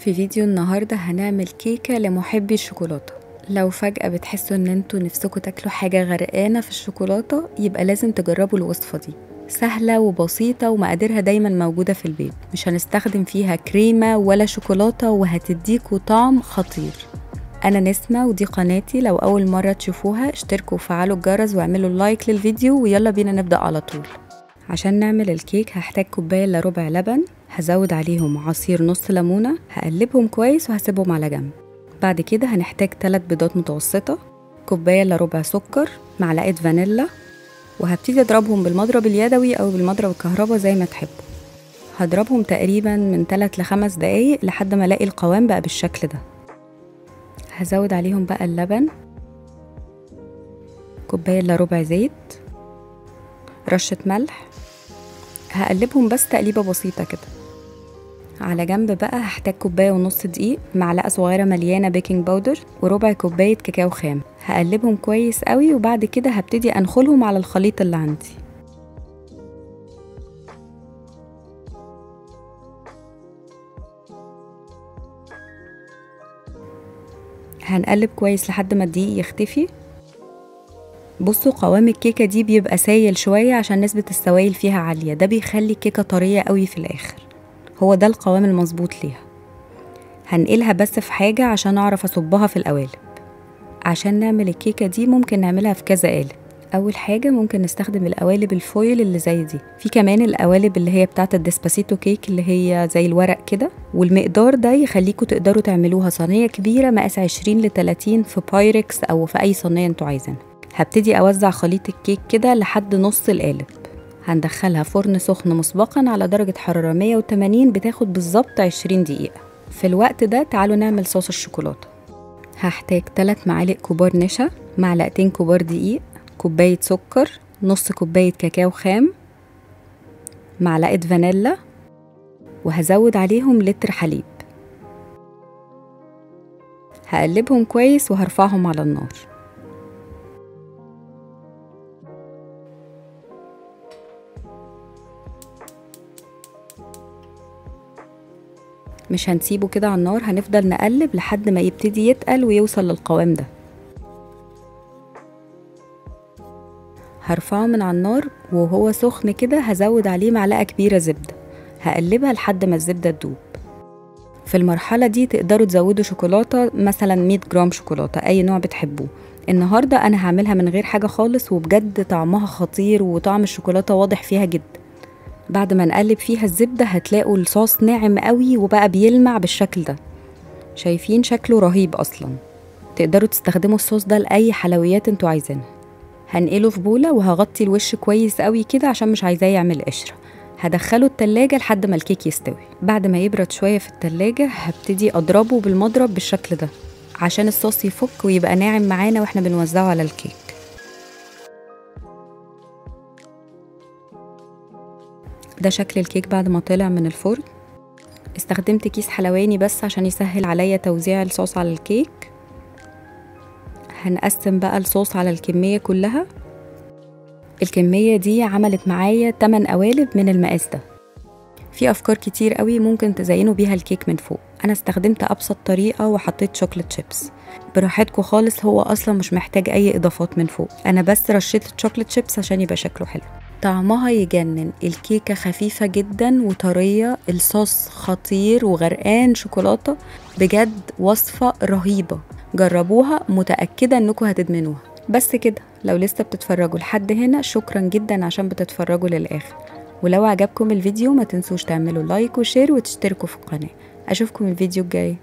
في فيديو النهاردة هنعمل كيكة لمحبي الشوكولاتة. لو فجأة بتحسوا ان انتوا نفسكوا تاكلوا حاجة غرقانة في الشوكولاتة يبقى لازم تجربوا الوصفة دي. سهلة وبسيطة ومقاديرها دايما موجودة في البيت، مش هنستخدم فيها كريمة ولا شوكولاتة وهتديكوا طعم خطير. انا نسمة ودي قناتي، لو اول مرة تشوفوها اشتركوا وفعلوا الجرس واعملوا لايك للفيديو ويلا بينا نبدأ على طول. عشان نعمل الكيك هحتاج كوباية الا ربع لبن، هزود عليهم عصير نص ليمونة، هقلبهم كويس وهسيبهم على جنب. بعد كده هنحتاج 3 بيضات متوسطة، كوباية الا ربع سكر، معلقة فانيلا، وهبتدي اضربهم بالمضرب اليدوي او بالمضرب الكهرباء زي ما تحبوا. هضربهم تقريبا من 3 ل5 دقايق لحد ما الاقي القوام بقى بالشكل ده. هزود عليهم بقى اللبن، كوباية الا ربع زيت، رشة ملح، هقلبهم بس تقليبة بسيطة كده. على جنب بقى هحتاج كوباية ونص دقيق، معلقة صغيرة مليانة بيكنج باودر، وربع كوباية كاكاو خام. هقلبهم كويس قوي وبعد كده هبتدي انخلهم على الخليط اللي عندي. هنقلب كويس لحد ما الدقيق يختفي. بصوا قوام الكيكة دي بيبقى سايل شوية عشان نسبة السوائل فيها عالية، ده بيخلي الكيكة طرية قوي في الاخر. هو ده القوام المظبوط ليها. هنقلها بس في حاجة عشان اعرف اصبها في القوالب. عشان نعمل الكيكة دي ممكن نعملها في كذا قالب. اول حاجة ممكن نستخدم القوالب الفويل اللي زي دي، في كمان القوالب اللي هي بتاعة الديسباسيتو كيك اللي هي زي الورق كده، والمقدار ده يخليكوا تقدروا تعملوها صينية كبيرة مقاس 20 ل 30 في بايركس او في اي صينية انتوا عايزينها. هبتدي اوزع خليط الكيك كده لحد نص القالب. هندخلها فرن سخن مسبقا على درجة حرارة 180، بتاخد بالظبط 20 دقيقة. في الوقت ده تعالوا نعمل صوص الشوكولاتة. هحتاج 3 معالق كبار نشا، معلقتين كبار دقيق، كوباية سكر، نص كوباية كاكاو خام، معلقة فانيلا، وهزود عليهم لتر حليب. هقلبهم كويس وهرفعهم على النار. مش هنسيبه كده على النار، هنفضل نقلب لحد ما يبتدي يتقل ويوصل للقوام ده. هرفعه من على النار وهو سخن كده، هزود عليه معلقة كبيرة زبدة، هقلبها لحد ما الزبدة تدوب. في المرحلة دي تقدروا تزودوا شوكولاتة، مثلا 100 جرام شوكولاتة أي نوع بتحبوه. النهاردة أنا هعملها من غير حاجة خالص، وبجد طعمها خطير وطعم الشوكولاتة واضح فيها جدا. بعد ما نقلب فيها الزبدة هتلاقوا الصوص ناعم قوي وبقى بيلمع بالشكل ده. شايفين شكله رهيب أصلا. تقدروا تستخدموا الصوص ده لأي حلويات انتوا عايزينها. هنقله في بولة وهغطي الوش كويس قوي كده عشان مش عايزاه يعمل قشرة. هدخله التلاجة لحد ما الكيك يستوي. بعد ما يبرد شوية في التلاجة هبتدي أضربه بالمضرب بالشكل ده عشان الصوص يفك ويبقى ناعم معانا واحنا بنوزعه على الكيك. ده شكل الكيك بعد ما طلع من الفرن. استخدمت كيس حلواني بس عشان يسهل عليا توزيع الصوص على الكيك. هنقسم بقى الصوص على الكمية كلها. الكمية دي عملت معايا 8 قوالب من المقاس ده. في أفكار كتير قوي ممكن تزينوا بيها الكيك من فوق. أنا استخدمت أبسط طريقة وحطيت شوكولات شيبس. براحتكم خالص، هو أصلا مش محتاج أي إضافات من فوق، أنا بس رشيت الشوكولات شيبس عشان يبقى شكله حلو. طعمها يجنن، الكيكة خفيفة جدا وطرية، الصوص خطير وغرقان شوكولاتة، بجد وصفة رهيبة. جربوها، متأكدة انكم هتدمنوها. بس كده، لو لسه بتتفرجوا لحد هنا شكرا جدا عشان بتتفرجوا للآخر. ولو عجبكم الفيديو ما تنسوش تعملوا لايك وشير وتشتركوا في القناة. أشوفكم الفيديو الجاي.